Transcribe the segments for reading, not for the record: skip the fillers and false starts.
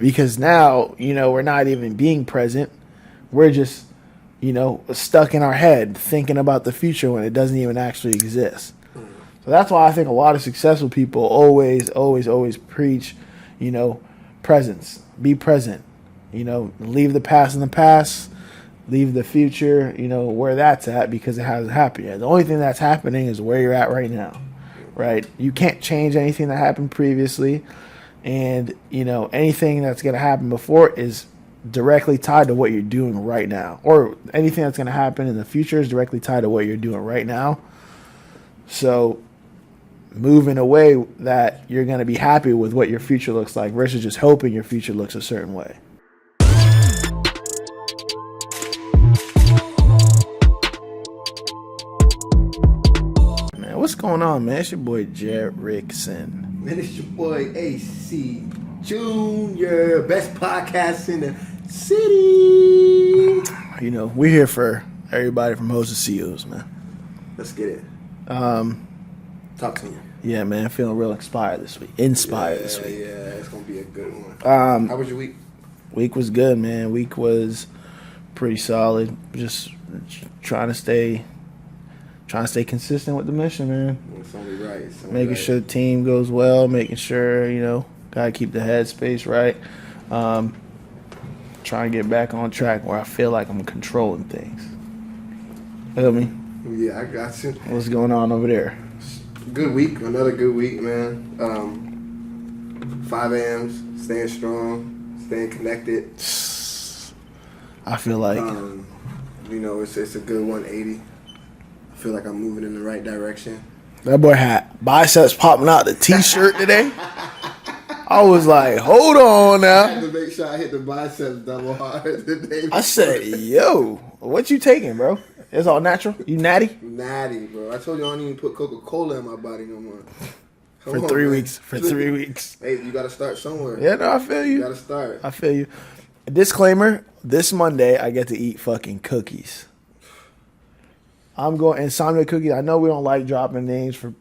because now, we're not even being present. We're just, stuck in our head thinking about the future when it doesn't even actually exist. So that's why I think a lot of successful people always, always, always preach, presence. Be present. Leave the past in the past. Leave the future, where that's at, because it hasn't happened yet. The only thing that's happening is where you're at right now, right? You can't change anything that happened previously. And, anything that's going to happen before is directly tied to what you're doing right now. Or anything that's going to happen in the future is directly tied to what you're doing right now. So move in a way that you're going to be happy with what your future looks like versus just hoping your future looks a certain way. Man, what's going on, man? It's your boy Jared Rickson. Man, it's your boy AC Jr., best podcast in the city. We're here for everybody from hosts to CEOs, man. Let's get it. Talk to me. Yeah, man, feeling real inspired this week. This week. Yeah, it's gonna be a good one. How was your week? Week was good, man. Week was pretty solid. Just trying to stay consistent with the mission, man. It's only right. Making sure the team goes well. Making sure gotta keep the headspace right. Trying to get back on track where I feel like I'm controlling things. Feel me? Yeah, I got you. What's going on over there? Good week. Another good week, man. 5 a.m.s, staying strong, staying connected. I feel like it's a good 180. I feel like I'm moving in the right direction. That boy had biceps popping out the t-shirt today. I was like, hold on now. I had to make sure I hit the biceps double hard today. I said, yo, what you taking, bro? It's all natural? You natty? Natty, bro. I told you I don't even put Coca-Cola in my body no more. For 3 weeks. For 3 weeks. Hey, you got to start somewhere. Yeah, no, I feel you. You got to start. I feel you. Disclaimer, this Monday I get to eat fucking cookies. I'm going Insomnia Cookies. I know we don't like dropping names for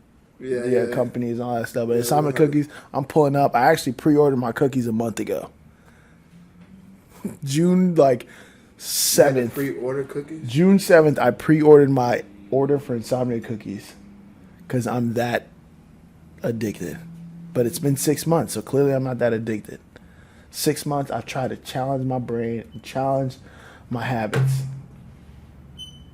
companies and all that stuff, but Insomnia Cookies, I'm pulling up. I actually pre-ordered my cookies a month ago. June 7th. Pre-order cookies? June 7th, I pre-ordered my order for Insomnia Cookies because I'm that addicted. But it's been 6 months, so clearly I'm not that addicted. 6 months, I've tried to challenge my brain and challenge my habits.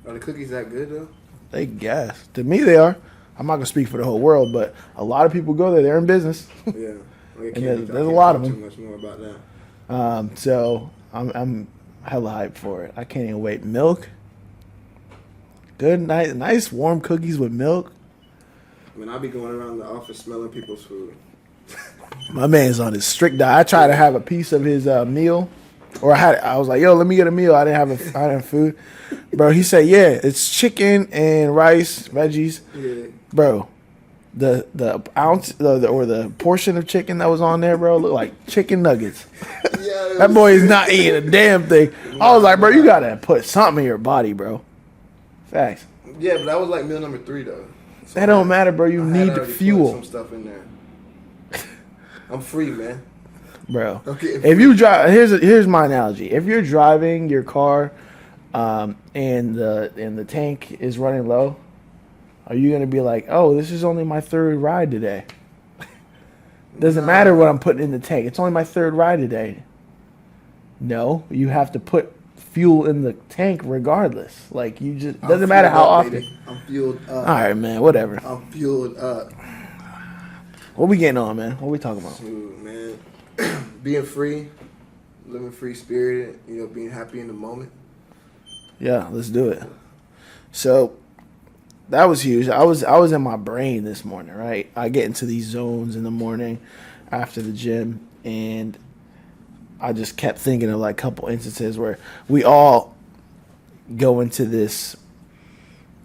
Are the cookies that good, though? They guess. To me, they are. I'm not going to speak for the whole world, but a lot of people go there. They're in business. Yeah. And there's a lot of them. Too much more about that. So I'm hella hyped for it. I can't even wait. Milk. Good night. Nice warm cookies with milk. I mean, I'll be going around the office smelling people's food. My man's on his strict diet. I tried to have a piece of his meal. Or I was like, yo, let me get a meal. I didn't have food. Bro, he said, yeah, it's chicken and rice, veggies. Yeah. Bro, the ounce or the portion of chicken that was on there, bro, looked like chicken nuggets. Yeah, that boy is not eating a damn thing. I was like, bro, you gotta put something in your body, bro. Facts. Yeah, but that was like meal number 3, though. So that don't matter, bro. You need the fuel. Some stuff in there. I'm free, man. Bro, if you drive, here's my analogy. If you're driving your car, and the tank is running low, are you gonna be like, oh, this is only my 3rd ride today? Doesn't matter what I'm putting in the tank. It's only my 3rd ride today. No, you have to put fuel in the tank regardless. Like you just doesn't matter how often. Baby. I'm fueled up. All right, man. Whatever. I'm fueled up. What we getting on, man? What we talking about? Dude, man. Being free, living free spirited, being happy in the moment. Yeah, let's do it. So that was huge. I was in my brain this morning, right? I get into these zones in the morning after the gym, and I just kept thinking of a couple instances where we all go into this,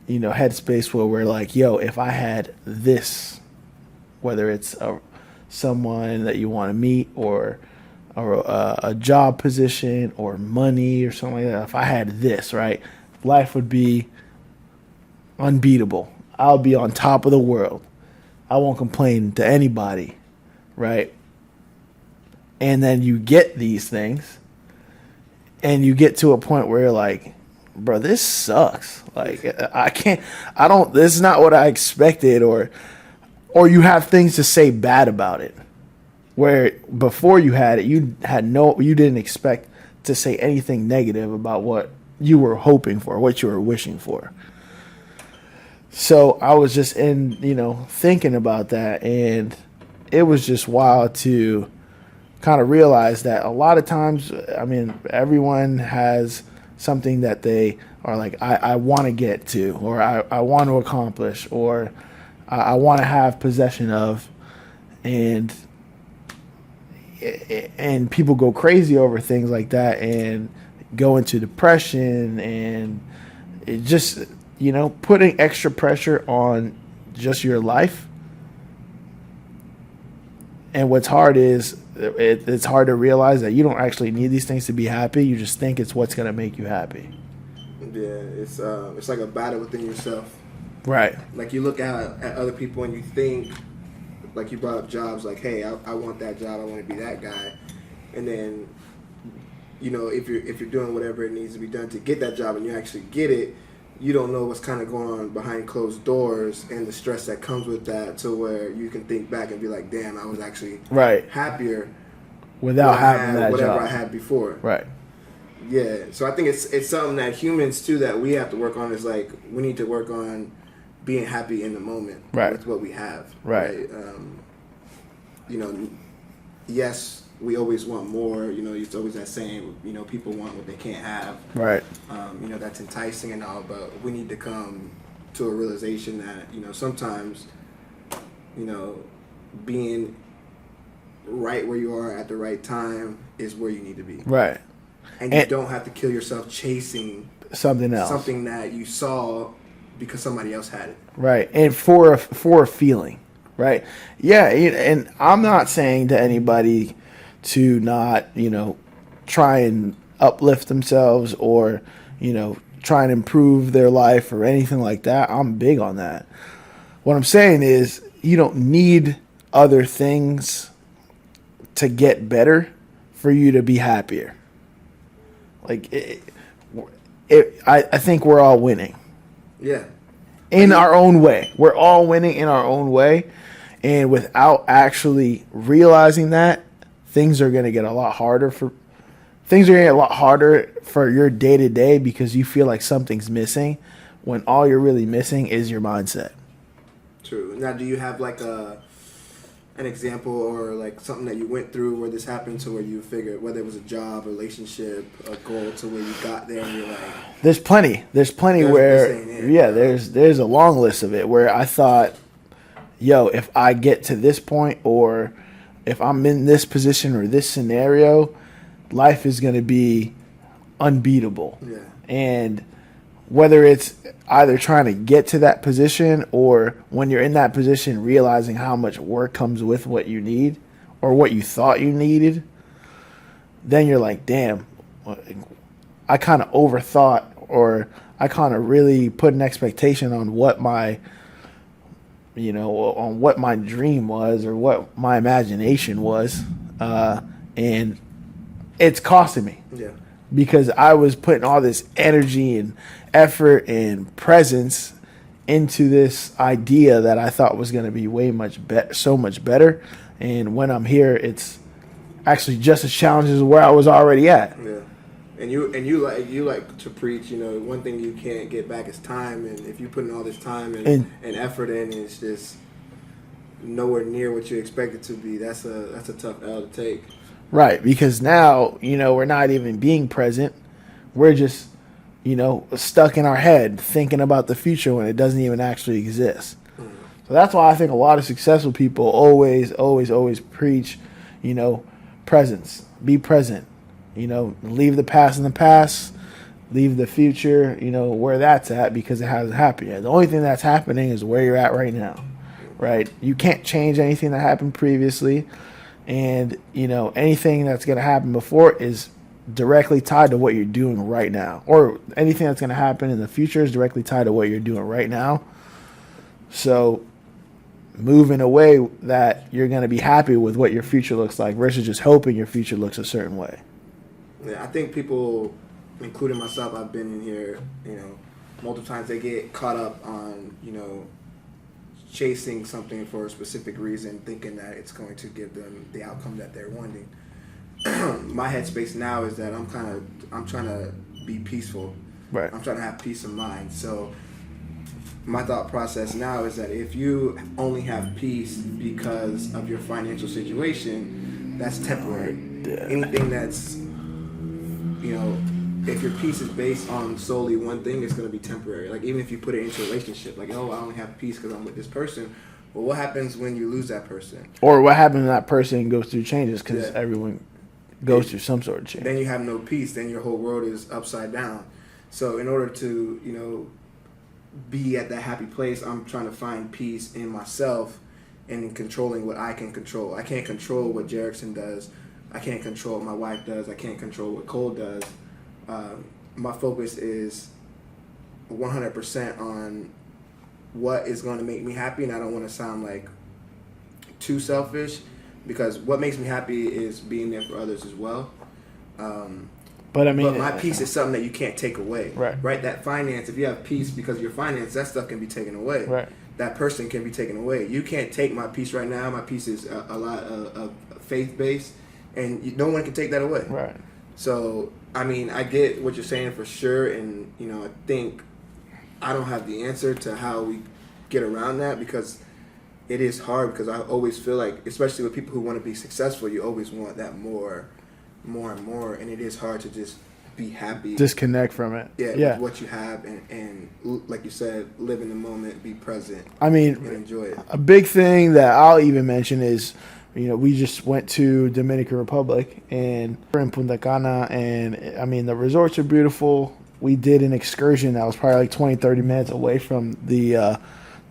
headspace where we're like, yo, if I had this, whether it's someone that you want to meet or a job position or money or something like that. If I had this, right, life would be unbeatable. I'll be on top of the world. I won't complain to anybody, right? and then you get these things, and you get to a point where you're like, bro, this sucks. Like, I can't, I don't, this is not what I expected, or you have things to say bad about it. Where before you had it, you didn't expect to say anything negative about what you were hoping for, what you were wishing for. So I was just thinking about that, and it was just wild to kind of realize that a lot of times, I mean, everyone has something that they are like, I want to get to, or I want to accomplish, or I want to have possession of, and people go crazy over things like that and go into depression, and it just, putting extra pressure on just your life. And what's hard is it's hard to realize that you don't actually need these things to be happy. You just think it's what's going to make you happy. Yeah, it's like a battle within yourself. Right. Like you look at other people and you think, like you brought up jobs, like, hey, I want that job, I want to be that guy. And then, if you're doing whatever it needs to be done to get that job and you actually get it, you don't know what's kind of going on behind closed doors and the stress that comes with that, to where you can think back and be like, damn, I was actually happier without having that whatever job I had before. Right. Yeah. So I think it's something that humans too that we have to work on, is like we need to work on being happy in the moment with what we have. Right. Yes, we always want more. It's always that saying, people want what they can't have. Right. That's enticing and all, but we need to come to a realization that, sometimes, being right where you are at the right time is where you need to be. Right. And you don't have to kill yourself chasing something else. Something that you saw because somebody else had it. Right. And for a feeling. Right. Yeah. And I'm not saying to anybody to not, try and uplift themselves, or, try and improve their life or anything like that. I'm big on that. What I'm saying is, you don't need other things to get better for you to be happier. Like, I think we're all winning. Yeah. In our own way. We're all winning in our own way. And without actually realizing that, things are going to get a lot harder for your day to day, because you feel like something's missing when all you're really missing is your mindset. True. Now, do you have like an example, or like something that you went through where this happened, to where you figured, whether it was a job, relationship, a goal, to where you got there and you're like, there's plenty where, there's a long list of it where I thought, yo, if I get to this point, or if I'm in this position or this scenario, life is going to be unbeatable. Yeah. And whether it's either trying to get to that position, or when you're in that position, realizing how much work comes with what you need or what you thought you needed, then you're like, damn, I kind of overthought, or I kind of really put an expectation on what my dream was, or what my imagination was. And it's costing me. Yeah. Because I was putting all this energy and effort and presence into this idea that I thought was going to be so much better. And when I'm here, it's actually just as challenging as where I was already at. Yeah. And you like to preach, one thing you can't get back is time. And if you put in all this time and effort in, and it's just nowhere near what you expect it to be, that's a tough L to take. Right, because now, we're not even being present. We're just, stuck in our head thinking about the future when it doesn't even actually exist. So that's why I think a lot of successful people always preach, presence. Be present. Leave the past in the past. Leave the future, where that's at, because it hasn't happened yet. The only thing that's happening is where you're at right now. Right? You can't change anything that happened previously. And, anything that's going to happen before is directly tied to what you're doing right now. Or anything that's going to happen in the future is directly tied to what you're doing right now. So, move in a way that you're going to be happy with what your future looks like versus just hoping your future looks a certain way. Yeah, I think people, including myself, I've been in here, multiple times, they get caught up on, chasing something for a specific reason, thinking that it's going to give them the outcome that they're wanting. My headspace now is that I'm trying to be peaceful. Right. I'm trying to have peace of mind. So my thought process now is that if you only have peace because of your financial situation, that's temporary. Yeah. Anything that's, if your peace is based on solely one thing, it's going to be temporary. Like, even if you put it into a relationship, like, oh, I only have peace because I'm with this person. Well, what happens when you lose that person? Or what happens when that person goes through changes, because Yeah. everyone goes through some sort of change. Then you have no peace. Then your whole world is upside down. So in order to, be at that happy place, I'm trying to find peace in myself and in controlling what I can control. I can't control what Jerickson does. I can't control what my wife does. I can't control what Cole does. My focus is 100% on what is going to make me happy, and I don't want to sound like too selfish, because what makes me happy is being there for others as well. But I mean, But my peace is something that you can't take away. Right. That finance, if you have peace because of your finance, that stuff can be taken away. Right. That person can be taken away. You can't take my peace right now. My peace is a lot of faith-based, and no one can take that away. right. So, I mean, I get what you're saying for sure, and, I think I don't have the answer to how we get around that, because it is hard, because I always feel like, especially with people who want to be successful, you always want that more and more, and it is hard to just be happy. Disconnect from it. With what you have, and like you said, live in the moment, be present, I mean, and enjoy it. a big thing that I'll even mention is, we just went to Dominican Republic, and we're in Punta Cana, and I mean, the resorts are beautiful. We did an excursion that was probably like 20, 30 minutes away from the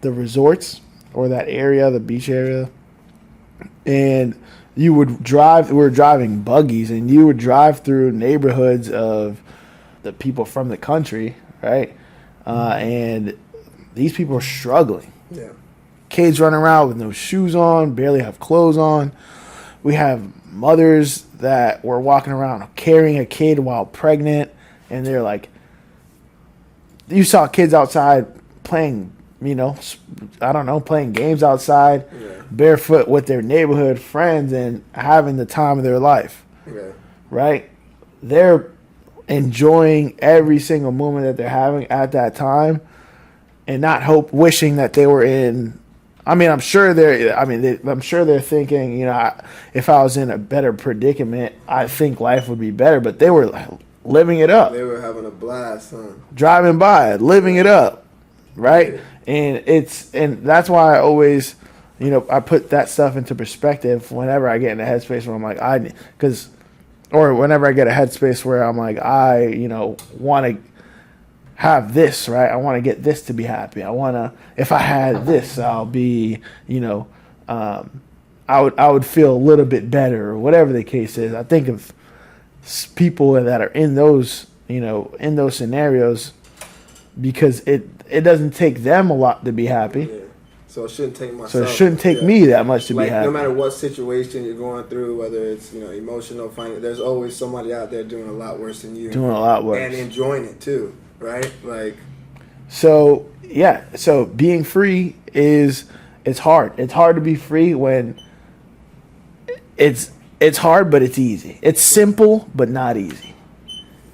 resorts, or that area, the beach area. And you would drive, we were driving buggies, and you would drive through neighborhoods of the people from the country, right? And these people are struggling. Yeah. Kids running around with no shoes on, barely have clothes on. We have mothers that were walking around carrying a kid while pregnant, and they're like, you saw kids outside playing, playing games outside, barefoot with their neighborhood friends and having the time of their life. Yeah. Right? They're enjoying every single moment that they're having at that time, and not wishing that they were in. I mean, I'm sure they're thinking, if I was in a better predicament, I think life would be better. But they were living it up. They were having a blast, huh? Driving by, living it up, right? And that's why I always, I put that stuff into perspective whenever I get in a headspace where I'm like, or whenever I get a headspace where I'm like, I want to have this, right? I want to get this to be happy. If I had this, I'll be, I would feel a little bit better, or whatever the case is. I think of people that are in those, in those scenarios, because it doesn't take them a lot to be happy. Yeah. So it shouldn't take myself. So it shouldn't take me that much to be happy. No matter what situation you're going through, whether it's emotional, financial, there's always somebody out there doing a lot worse than you. Doing a lot worse. And enjoying it too, right? Like. So yeah. So being free it's hard. It's hard to be free when it's hard, but it's easy. It's simple, but not easy.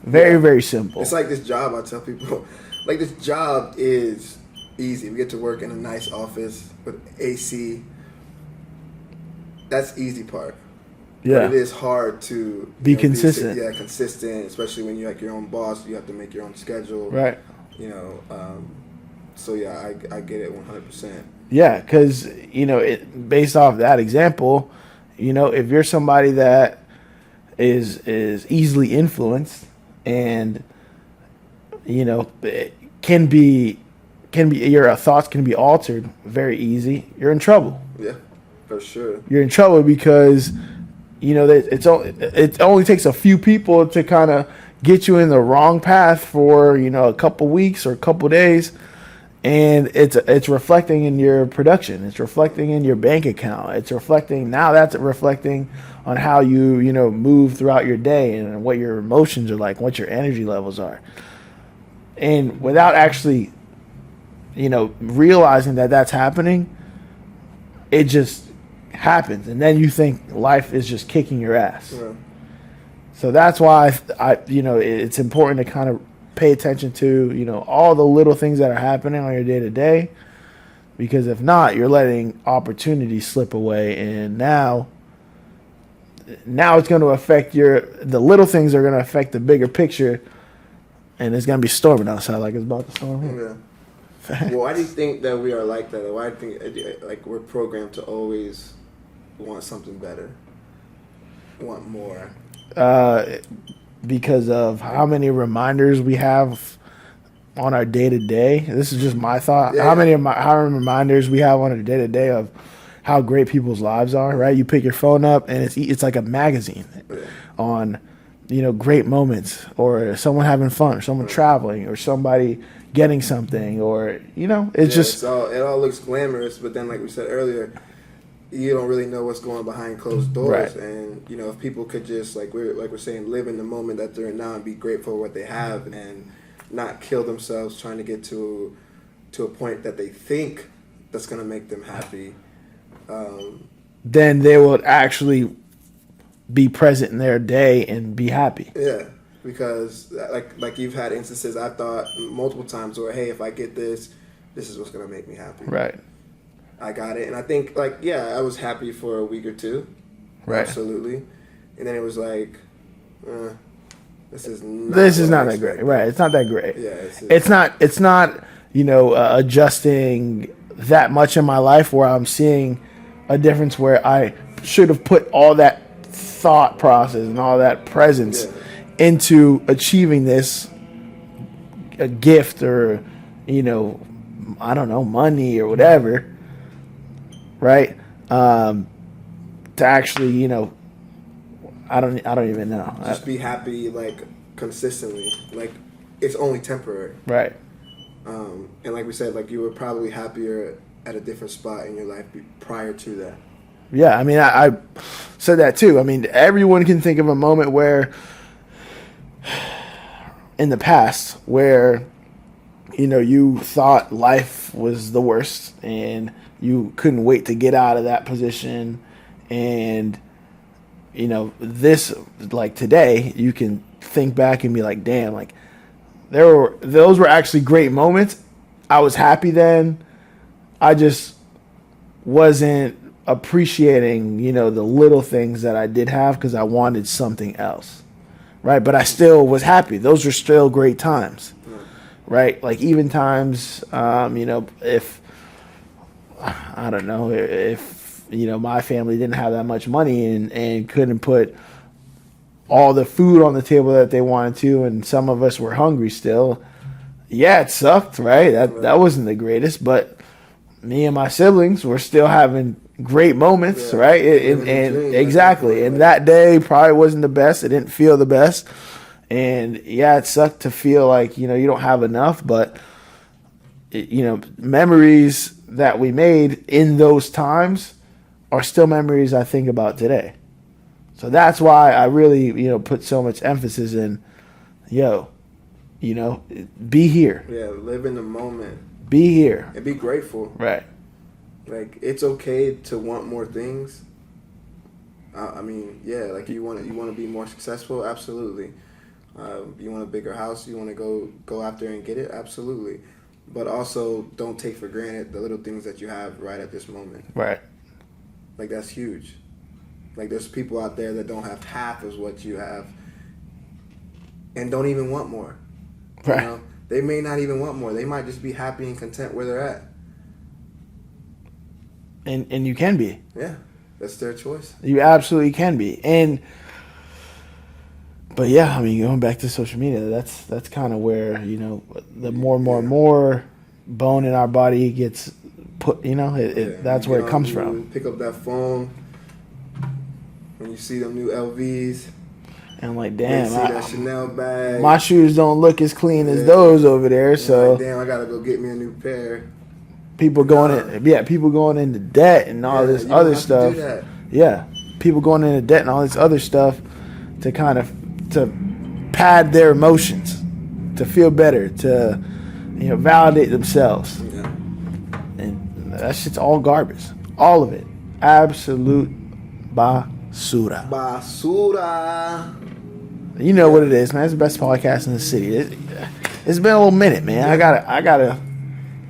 Very, very simple. It's like this job. I tell people, like, this job is easy. We get to work in a nice office with AC. That's the easy part. Yeah. But it is hard to be consistent. Consistent, especially when you're like your own boss. You have to make your own schedule. Right. So yeah, I get it 100%. Yeah, because based off that example, if you're somebody that is easily influenced, and it can be your thoughts can be altered very easy, you're in trouble. Yeah, for sure. You're in trouble because it only takes a few people to kind of get you in the wrong path for a couple weeks or a couple days, And it's reflecting in your production. It's reflecting in your bank account. It's reflecting now. That's reflecting on how you move throughout your day and what your emotions are like, what your energy levels are. And without actually, realizing that that's happening, it just happens, and then you think life is just kicking your ass. Yeah. So that's why it's important to kind of pay attention to, all the little things that are happening on your day to day, because if not, you're letting opportunities slip away, and now it's going to affect the little things are going to affect the bigger picture, and it's going to be storming outside like it's about to storm here. Yeah. Well, why do you think that we are like that? Why do you think like we're programmed to always want something better, want more? Because of how many reminders we have on our day to day. This is just my thought. Yeah. How many reminders we have on our day to day of how great people's lives are, right? You pick your phone up and it's like a magazine on, great moments, or someone having fun, or someone traveling, or somebody getting something, or it all looks glamorous, but then like we said earlier, you don't really know what's going behind closed doors. Right. And if people could just like we're saying, live in the moment that they're in now and be grateful for what they have, and not kill themselves trying to get to a point that they think that's going to make them happy, then they will actually be present in their day and be happy. Yeah, because like you've had instances, I've thought multiple times where, hey, if I get this is what's going to make me happy. Right. I got it. And I think, I was happy for a week or two. Right. Absolutely. And then it was like, this is not that great. Right. It's not that great. Yeah. It's not, adjusting that much in my life where I'm seeing a difference where I should have put all that thought process and all that presence into achieving this a gift, or, I don't know, money or whatever. Right. To actually, I don't even know. Just be happy, consistently. It's only temporary. Right. And like we said, you were probably happier at a different spot in your life prior to that. Yeah, I mean, I said that too. I mean, everyone can think of a moment where, in the past, where, you thought life was the worst and you couldn't wait to get out of that position. And, this, today, you can think back and be like, damn, those were actually great moments. I was happy then. I just wasn't appreciating, the little things that I did have because I wanted something else. Right. But I still was happy. Those are still great times. Right. Even times, if, I don't know, if, my family didn't have that much money and couldn't put all the food on the table that they wanted to, and some of us were hungry still. Yeah, it sucked, right? That wasn't the greatest, but me and my siblings were still having great moments, right? And exactly. And that day probably wasn't the best. It didn't feel the best. And yeah, it sucked to feel like, you don't have enough, but memories that we made in those times are still memories I think about today. So that's why I really, put so much emphasis in, be here. Yeah, live in the moment. Be here. And be grateful. Right. It's okay to want more things. I mean, yeah, you want to be more successful, absolutely. You want a bigger house, you want to go out there and get it, absolutely. But also, don't take for granted the little things that you have right at this moment. Right. That's huge. There's people out there that don't have half as what you have and don't even want more. Right. They may not even want more. They might just be happy and content where they're at. And you can be. Yeah. That's their choice. You absolutely can be. But yeah, I mean, going back to social media, that's kind of where, the more bone in our body gets put, that's where it comes from. Pick up that phone when you see them new LVs. And I'm like, They damn, see that Chanel bag. my shoes don't look as clean as Yeah. those over there. And So like, damn, I gotta go get me a new pair. people people going into debt and all Yeah, this you don't other have to stuff. do that. Yeah, people going into debt and all this other stuff to kind of to pad their emotions, to feel better, to validate themselves. Yeah. And that shit's all garbage. All of it. Absolute basura. Basura. You know what it is, man. It's the best podcast in the city. It's been a little minute, man. I gotta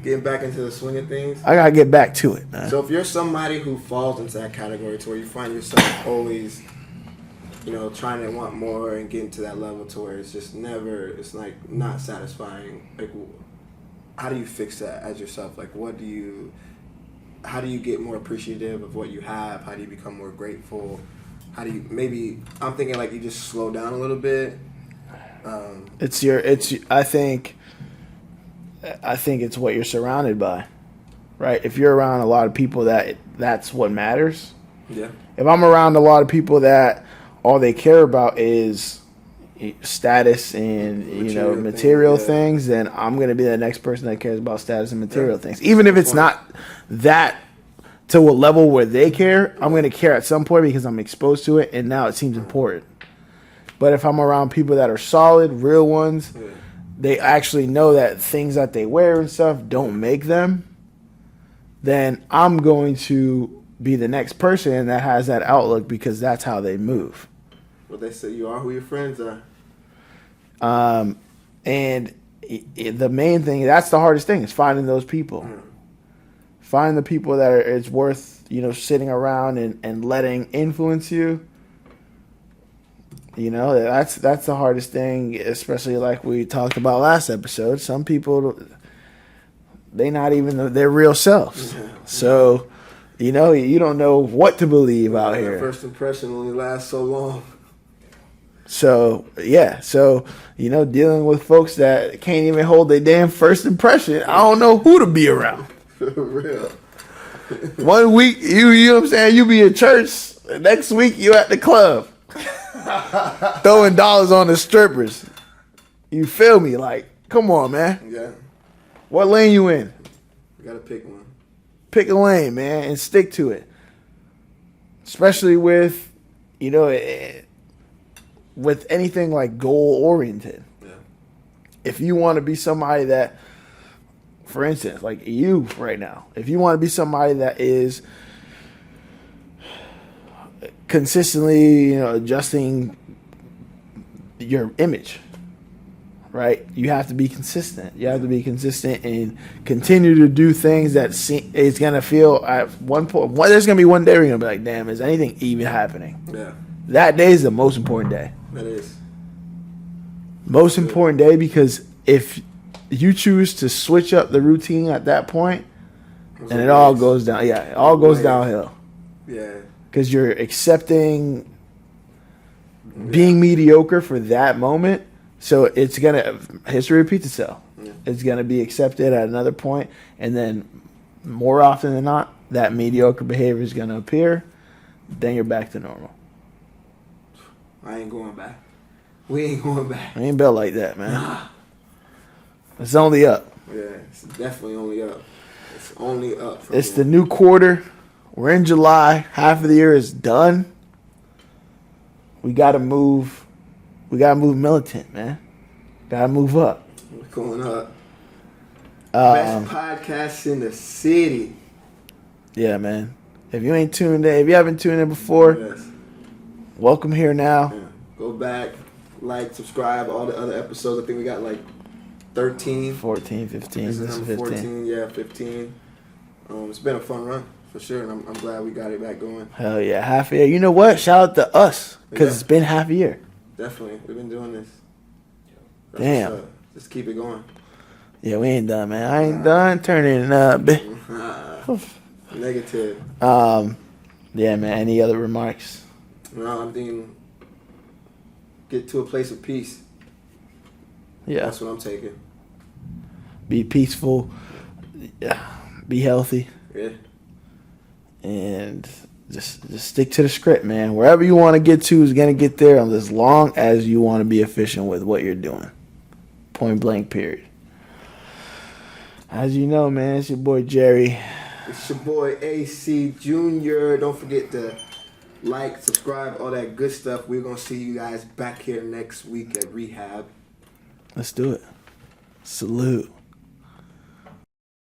Getting back into the swing of things. I gotta get back to it, man. So if you're somebody who falls into that category to where you find yourself always, trying to want more and getting to that level to where it's just never, it's like not satisfying. Like, how do you fix that as yourself? Like, how do you get more appreciative of what you have? How do you become more grateful? How do you, maybe, I'm thinking like you just slow down a little bit. I think it's what you're surrounded by, right? If you're around a lot of people that's what matters. Yeah. If I'm around a lot of people that all they care about is status and material things, then I'm going to be the next person that cares about status and material things. Even if it's not that to a level where they care, I'm going to care at some point because I'm exposed to it and now it seems important. But if I'm around people that are solid, real ones, they actually know that things that they wear and stuff don't make them, then I'm going to be the next person that has that outlook because that's how they move. Well, they say you are who your friends are. And the main thing, that's the hardest thing, is finding those people. Find the people that it's worth, sitting around and letting influence you. That's the hardest thing, especially like we talked about last episode. Some people, they not even their real selves. So, you don't know what to believe out here. First impression only lasts so long. So, yeah. So, dealing with folks that can't even hold their damn first impression, I don't know who to be around. For real. 1 week, you know what I'm saying? You be in church. Next week, you at the club. Throwing dollars on the strippers. You feel me? Like, come on, man. Yeah. What lane you in? You gotta pick one. Pick a lane, man, and stick to it. Especially with, with anything like goal oriented. Yeah. If you want to be somebody that, for instance, like you right now, if you want to be somebody that is consistently, adjusting your image, right? You have to be consistent. You have to be consistent and continue to do things that it's gonna feel at one point. There's gonna be one day where you're gonna be like, "Damn, is anything even happening?" Yeah. That day is the most important day. That is. Most important day, because if you choose to switch up the routine at that point, and it all goes down. Yeah, it all goes downhill. Yeah. Because you're accepting being mediocre for that moment. So history repeats itself. Yeah. It's going to be accepted at another point. And then more often than not, that mediocre behavior is going to appear. Then you're back to normal. I ain't going back. We ain't going back. I ain't built like that, man. It's only up. Yeah, it's definitely only up. It's only up. It's the new quarter. We're in July. Half of the year is done. We gotta move. We gotta move militant, man. Gotta move up. We're going up. Best podcast in the city. Yeah, man. If you ain't tuned in, if you haven't tuned in before, Yes. welcome here now. Yeah. Go back, like, subscribe, all the other episodes. I think we got like 13. 14, 15. This This is is number 15. 14. Yeah, 15. It's been a fun run for sure, and I'm glad we got it back going. Hell yeah, half a year. You know what? Shout out to us, because Yeah. it's been half a year. Definitely, we've been doing this. That's Damn. what's up. Just keep it going. Yeah, we ain't done, man. I ain't done. Turning it up. Negative. Yeah, man. Any other remarks? No, I'm thinking get to a place of peace. Yeah. That's what I'm taking. Be peaceful. Yeah. Be healthy. Yeah. And Just stick to the script, man. Wherever you want to get to is going to get there as long as you want to be efficient with what you're doing. Point blank, period. As you know, man, it's your boy Jerry. It's your boy AC Jr. Don't forget to like, subscribe, all that good stuff. We're going to see you guys back here next week at Rehab. Let's do it. Salute.